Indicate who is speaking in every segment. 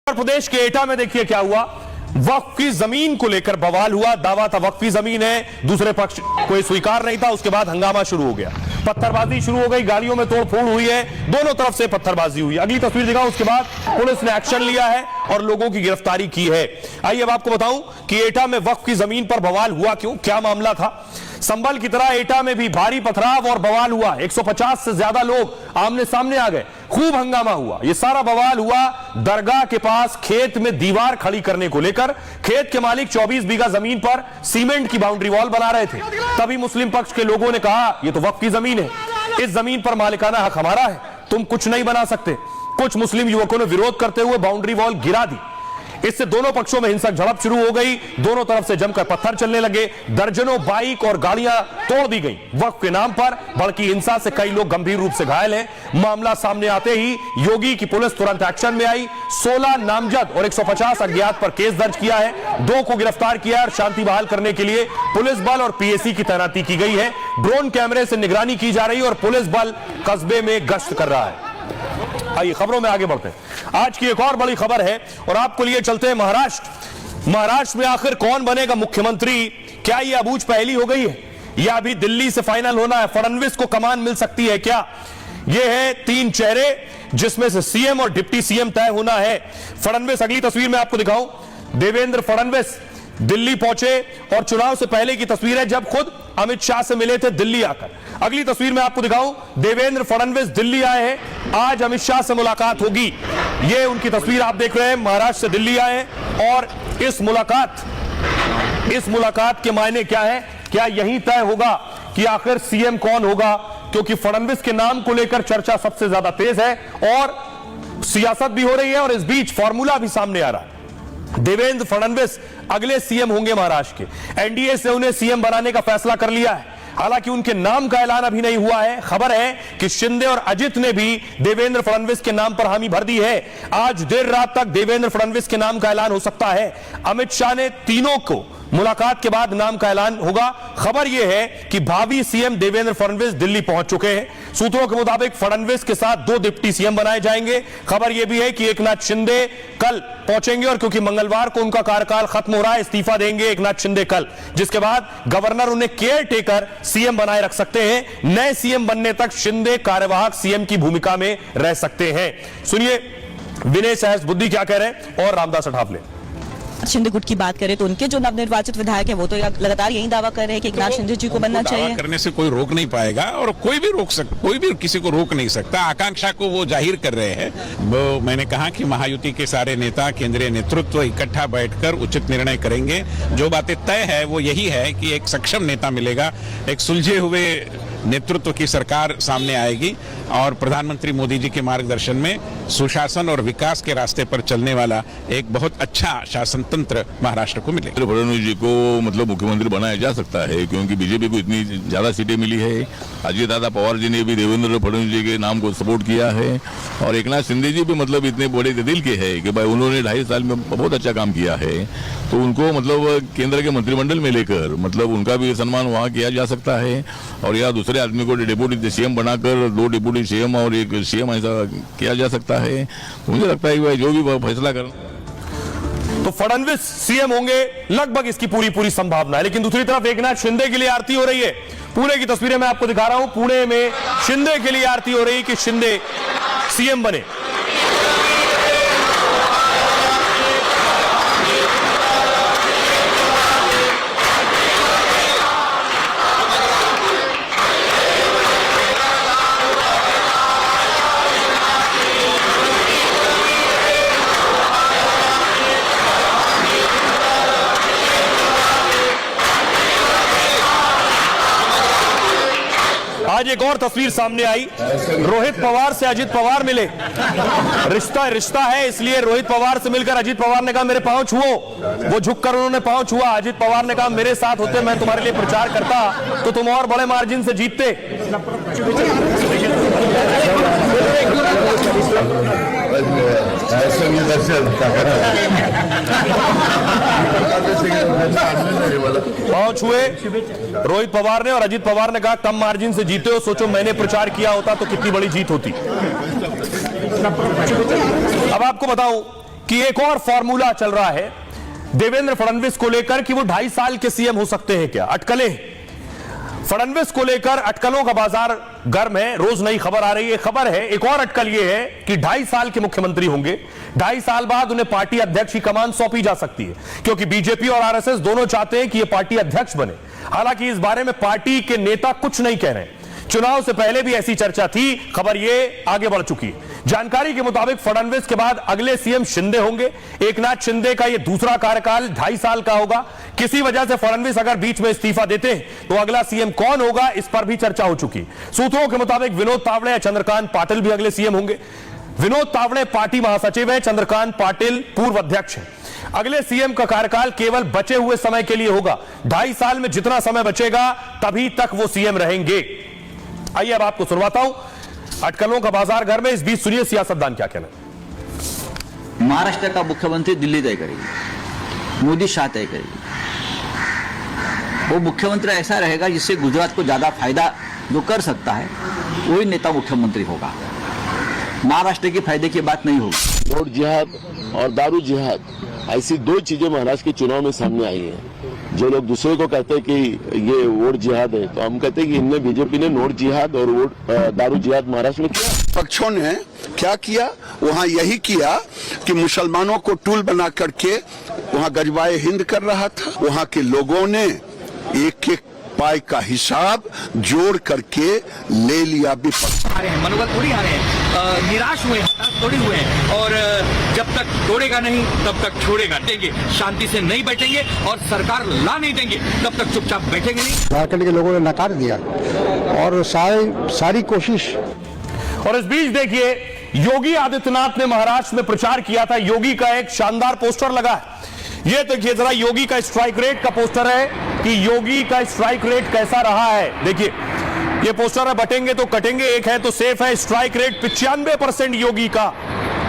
Speaker 1: उत्तर प्रदेश के एटा में देखिए क्या हुआ। वक्फ की जमीन को लेकर बवाल हुआ। दावा था वक्फ की जमीन है, दूसरे पक्ष कोई स्वीकार नहीं था। उसके बाद हंगामा शुरू हो गया, पत्थरबाजी शुरू हो गई, गाड़ियों में तोड़फोड़ हुई है, दोनों तरफ से पत्थरबाजी हुई। अगली तस्वीर दिखाऊं। उसके बाद पुलिस ने एक्शन लिया है और लोगों की गिरफ्तारी की है। आइए अब आपको बताऊं कि एटा में वक्फ की जमीन पर बवाल हुआ क्यों, क्या मामला था। संभल की तरह एटा में भी भारी पथराव और बवाल हुआ। 150 से ज्यादा लोग आमने सामने आ गए, खूब हंगामा हुआ। यह सारा बवाल हुआ दरगाह के पास खेत में दीवार खड़ी करने को लेकर। खेत के मालिक 24 बीघा जमीन पर सीमेंट की बाउंड्री वॉल बना रहे थे। तभी मुस्लिम पक्ष के लोगों ने कहा यह तो वक्फ की जमीन है, इस जमीन पर मालिकाना हक हमारा है, तुम कुछ नहीं बना सकते। कुछ मुस्लिम युवकों ने विरोध करते हुए बाउंड्री वॉल गिरा दी। इससे दोनों पक्षों में हिंसक झड़प शुरू हो गई। दोनों तरफ से जमकर पत्थर चलने लगे। दर्जनों बाइक और गाड़ियां तोड़ दी गई वक्फ के नाम पर। भड़की हिंसा से कई लोग गंभीर रूप से घायल हैं। मामला सामने आते ही योगी की पुलिस तुरंत एक्शन में आई। 16 नामजद और 150 अज्ञात पर केस दर्ज किया है। 2 को गिरफ्तार किया और शांति बहाल करने के लिए पुलिस बल और पीएसी की तैनाती की गई है। ड्रोन कैमरे से निगरानी की जा रही है और पुलिस बल कस्बे में गश्त कर रहा है। आइए खबरों में आगे बढ़ते हैं। आज की एक और बड़ी खबर है और आपको लिए चलते हैं महाराष्ट्र। महाराष्ट्र में आखिर कौन बनेगा मुख्यमंत्री, क्या यह अबूझ पहेली हो गई है या अभी दिल्ली से फाइनल होना है। फडणवीस को कमान मिल सकती है क्या। यह है 3 चेहरे जिसमें से सीएम और डिप्टी सीएम तय होना है। फडणवीस, अगली तस्वीर में आपको दिखाऊं। देवेंद्र फडणवीस दिल्ली पहुंचे और चुनाव से पहले की तस्वीर है जब खुद अमित शाह से मिले थे दिल्ली आकर। अगली तस्वीर में आपको दिखाऊं, देवेंद्र फडणवीस दिल्ली आए हैं, आज अमित शाह से मुलाकात होगी। ये उनकी तस्वीर आप देख रहे हैं। महाराष्ट्र से दिल्ली आए हैं और इस मुलाकात के मायने क्या है, क्या यही तय होगा कि आखिर सीएम कौन होगा, क्योंकि फडणवीस के नाम को लेकर चर्चा सबसे ज्यादा तेज है और सियासत भी हो रही है और इस बीच फॉर्मूला भी सामने आ रहा है। देवेंद्र फडणवीस अगले सीएम होंगे महाराष्ट्र के। एनडीए से उन्हें सीएम बनाने का फैसला कर लिया है, हालांकि उनके नाम का ऐलान अभी नहीं हुआ है। खबर है कि शिंदे और अजित ने भी देवेंद्र फडणवीस के नाम पर हामी भर दी है। आज देर रात तक देवेंद्र फडणवीस के नाम का ऐलान हो सकता है। अमित शाह ने तीनों को मुलाकात के बाद नाम का ऐलान होगा। खबर यह है कि भावी सीएम देवेंद्र फडणवीस दिल्ली पहुंच चुके हैं। सूत्रों के मुताबिक फडणवीस के साथ 2 डिप्टी सीएम बनाए जाएंगे। खबर यह भी है कि एकनाथ शिंदे कल पहुंचेंगे और क्योंकि मंगलवार को उनका कार्यकाल खत्म हो रहा है, इस्तीफा देंगे एकनाथ शिंदे कल, जिसके बाद गवर्नर उन्हें केयर टेकर सीएम बनाए रख सकते हैं। नए सीएम बनने तक शिंदे कार्यवाहक सीएम की भूमिका में रह सकते हैं। सुनिए विनय सहस्त्रबुद्धे क्या कह रहे हैं और रामदास अठावले।
Speaker 2: शिंदे गुट की बात करें तो उनके जो नवनिर्वाचित विधायक है वो तो लगातार यही दावा कर रहे हैं कि एकनाथ शिंदे जी को बनना चाहिए।
Speaker 3: करने से कोई रोक नहीं पाएगा और कोई भी किसी को रोक नहीं सकता। आकांक्षा को वो जाहिर कर रहे हैं। वो मैंने कहा कि महायुति के सारे नेता, केंद्रीय नेतृत्व इकट्ठा बैठकर उचित निर्णय करेंगे। जो बातें तय है वो यही है कि एक सक्षम नेता मिलेगा, एक सुलझे हुए नेतृत्व की सरकार सामने आएगी और प्रधानमंत्री मोदी जी के मार्गदर्शन में सुशासन और विकास के रास्ते पर चलने वाला एक बहुत अच्छा शासन तंत्र महाराष्ट्र को मिलेगा।
Speaker 4: फडणवीस जी को मतलब मुख्यमंत्री बनाया जा सकता है क्योंकि बीजेपी को इतनी ज्यादा सीटें मिली है। अजय दादा पवार जी ने भी देवेंद्र फडणवीस जी के नाम को सपोर्ट किया है और एकनाथ शिंदे जी भी मतलब इतने बड़े दिल के हैं कि भाई उन्होंने 2.5 साल में बहुत अच्छा काम किया है, तो उनको मतलब केंद्र के मंत्रिमंडल में लेकर मतलब उनका भी सम्मान वहाँ किया जा सकता है और या दूसरे आदमी को डिप्टी सीएम बनाकर 2 डिप्टी सीएम और 1 सीएम ऐसा किया जा सकता है। मुझे लगता है कि जो भी फैसला कर
Speaker 1: तो फडणवीस सीएम होंगे, लगभग इसकी पूरी संभावना है। लेकिन दूसरी तरफ एकनाथ शिंदे के लिए आरती हो रही है। पुणे की तस्वीरें मैं आपको दिखा रहा हूं। पुणे में शिंदे के लिए आरती हो रही कि शिंदे सीएम बने। आज एक और तस्वीर सामने आई। रोहित पवार से अजित पवार मिले। रिश्ता है, इसलिए रोहित पवार से मिलकर अजित पवार ने कहा मेरे पांव छुओ। वो झुककर उन्होंने पांव छुआ। अजित पवार ने कहा मेरे साथ होते मैं तुम्हारे लिए प्रचार करता तो तुम और बड़े मार्जिन से जीतते। पांव छुए रोहित पवार ने और अजित पवार ने कहा कम मार्जिन से जीते हो, सोचो मैंने प्रचार किया होता तो कितनी बड़ी जीत होती। अब आपको बताऊं कि एक और फॉर्मूला चल रहा है देवेंद्र फडणवीस को लेकर कि वो 2.5 साल के सीएम हो सकते हैं क्या। अटकलें फडणवीस को लेकर, अटकलों का बाजार गर्म है, रोज नई खबर आ रही है। खबर है, एक और अटकल ये है कि 2.5 साल के मुख्यमंत्री होंगे, 2.5 साल बाद उन्हें पार्टी अध्यक्ष की कमान सौंपी जा सकती है, क्योंकि बीजेपी और आरएसएस दोनों चाहते हैं कि ये पार्टी अध्यक्ष बने। हालांकि इस बारे में पार्टी के नेता कुछ नहीं कह रहे। चुनाव से पहले भी ऐसी चर्चा थी, खबर ये आगे बढ़ चुकी है। जानकारी के मुताबिक फडणवीस के बाद अगले सीएम शिंदे होंगे। एकनाथ शिंदे का यह दूसरा कार्यकाल 2.5 साल का होगा। किसी वजह से फडणवीस अगर बीच में इस्तीफा देते हैं तो अगला सीएम कौन होगा, इस पर भी चर्चा हो चुकी। सूत्रों के मुताबिक विनोद तावड़े या चंद्रकांत पाटिल भी अगले सीएम होंगे। विनोद तावड़े पार्टी महासचिव है, चंद्रकांत पाटिल पूर्व अध्यक्ष है। अगले सीएम का कार्यकाल केवल बचे हुए समय के लिए होगा। 2.5 साल में जितना समय बचेगा तभी तक वो सीएम रहेंगे। आइए अब आपको सुनवाता हूं अटकलों का बाजार घर में। इस बीच सुनिए सियासतदान क्या कहना है।
Speaker 5: महाराष्ट्र का मुख्यमंत्री दिल्ली तय करेगी, मोदी शाह तय करेगी। वो मुख्यमंत्री ऐसा रहेगा जिससे गुजरात को ज्यादा फायदा जो कर सकता है वही नेता मुख्यमंत्री होगा। महाराष्ट्र के फायदे की बात नहीं होगी।
Speaker 6: नोट जिहाद और दारू जिहाद, ऐसी दो चीजें महाराष्ट्र के चुनाव में सामने आई हैं। जो लोग दूसरे को कहते हैं कि ये वोट जिहाद है, तो हम कहते हैं कि इनने, बीजेपी ने नोट जिहाद और वोट दारू जिहाद महाराष्ट्र में किया।
Speaker 7: पक्षों ने क्या किया, वहाँ यही किया कि मुसलमानों को टूल बना करके वहाँ गजवाए हिंद कर रहा था। वहाँ के लोगों ने एक एक पाई का हिसाब जोड़ करके ले लिया।
Speaker 8: आ रहे हैं, मनोबल थोड़ी आ रहे हैं, निराश हुए, हताश थोड़ी हुए हैं। और जब तक तोड़ेगा नहीं तब तक छोड़ेगा देंगे, शांति से नहीं बैठेंगे और सरकार ला नहीं देंगे तब तक चुपचाप बैठेंगे नहीं।
Speaker 9: झारखंड के लोगों ने नकार दिया और सारी कोशिश।
Speaker 1: और इस बीच देखिए, योगी आदित्यनाथ ने महाराष्ट्र में प्रचार किया था। योगी का एक शानदार पोस्टर लगा है। ये देखिए जरा, योगी का स्ट्राइक रेट का पोस्टर है कि योगी का स्ट्राइक रेट कैसा रहा है। देखिए ये पोस्टर है, बटेंगे तो कटेंगे, एक है तो सेफ है। स्ट्राइक रेट 95% योगी का,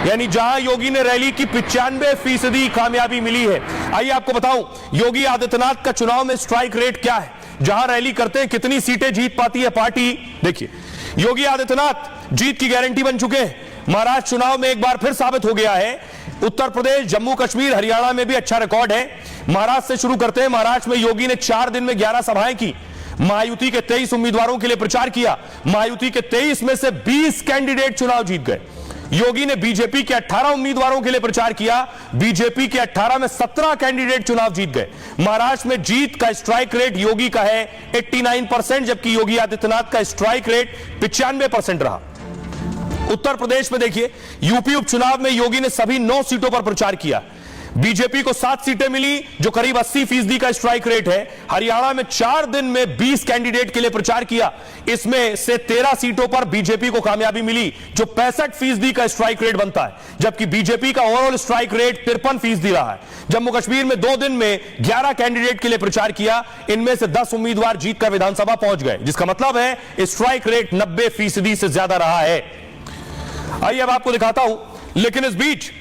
Speaker 1: यानी जहां योगी ने रैली की 95% कामयाबी मिली है। आइए आपको बताऊं योगी आदित्यनाथ का चुनाव में स्ट्राइक रेट क्या है, जहां रैली करते हैं कितनी सीटें जीत पाती है पार्टी। देखिए योगी आदित्यनाथ जीत की गारंटी बन चुके हैं। महाराष्ट्र चुनाव में एक बार फिर साबित हो गया है। उत्तर प्रदेश, जम्मू कश्मीर, हरियाणा में भी अच्छा रिकॉर्ड है। महाराष्ट्र से शुरू करते हैं। महाराष्ट्र में योगी ने 4 दिन में 11 सभाएं की। महायुति के 23 उम्मीदवारों के लिए प्रचार किया। महायुति के 23 में से 20 कैंडिडेट चुनाव जीत गए। योगी ने बीजेपी के 18 उम्मीदवारों के लिए प्रचार किया। बीजेपी के 18 में 17 कैंडिडेट चुनाव जीत गए। महाराष्ट्र में जीत का स्ट्राइक रेट योगी का है 89%, जबकि योगी आदित्यनाथ का स्ट्राइक रेट 95% रहा। उत्तर प्रदेश में देखिए, यूपी उपचुनाव में योगी ने सभी 9 सीटों पर प्रचार किया। बीजेपी को 7 सीटें मिली, जो करीब 80% का स्ट्राइक रेट है। हरियाणा में 4 दिन में 20 कैंडिडेट के लिए प्रचार किया। इसमें से 13 सीटों पर बीजेपी को कामयाबी मिली, जो 65% का स्ट्राइक रेट बनता है, जबकि बीजेपी का ओवरऑल स्ट्राइक रेट 53% रहा है। जम्मू कश्मीर में 2 दिन में 11 कैंडिडेट के लिए प्रचार किया। इनमें से 10 उम्मीदवार जीतकर विधानसभा पहुंच गए, जिसका मतलब है स्ट्राइक रेट 90% से ज्यादा रहा है। आइए अब आपको दिखाता हूं। लेकिन इस बीच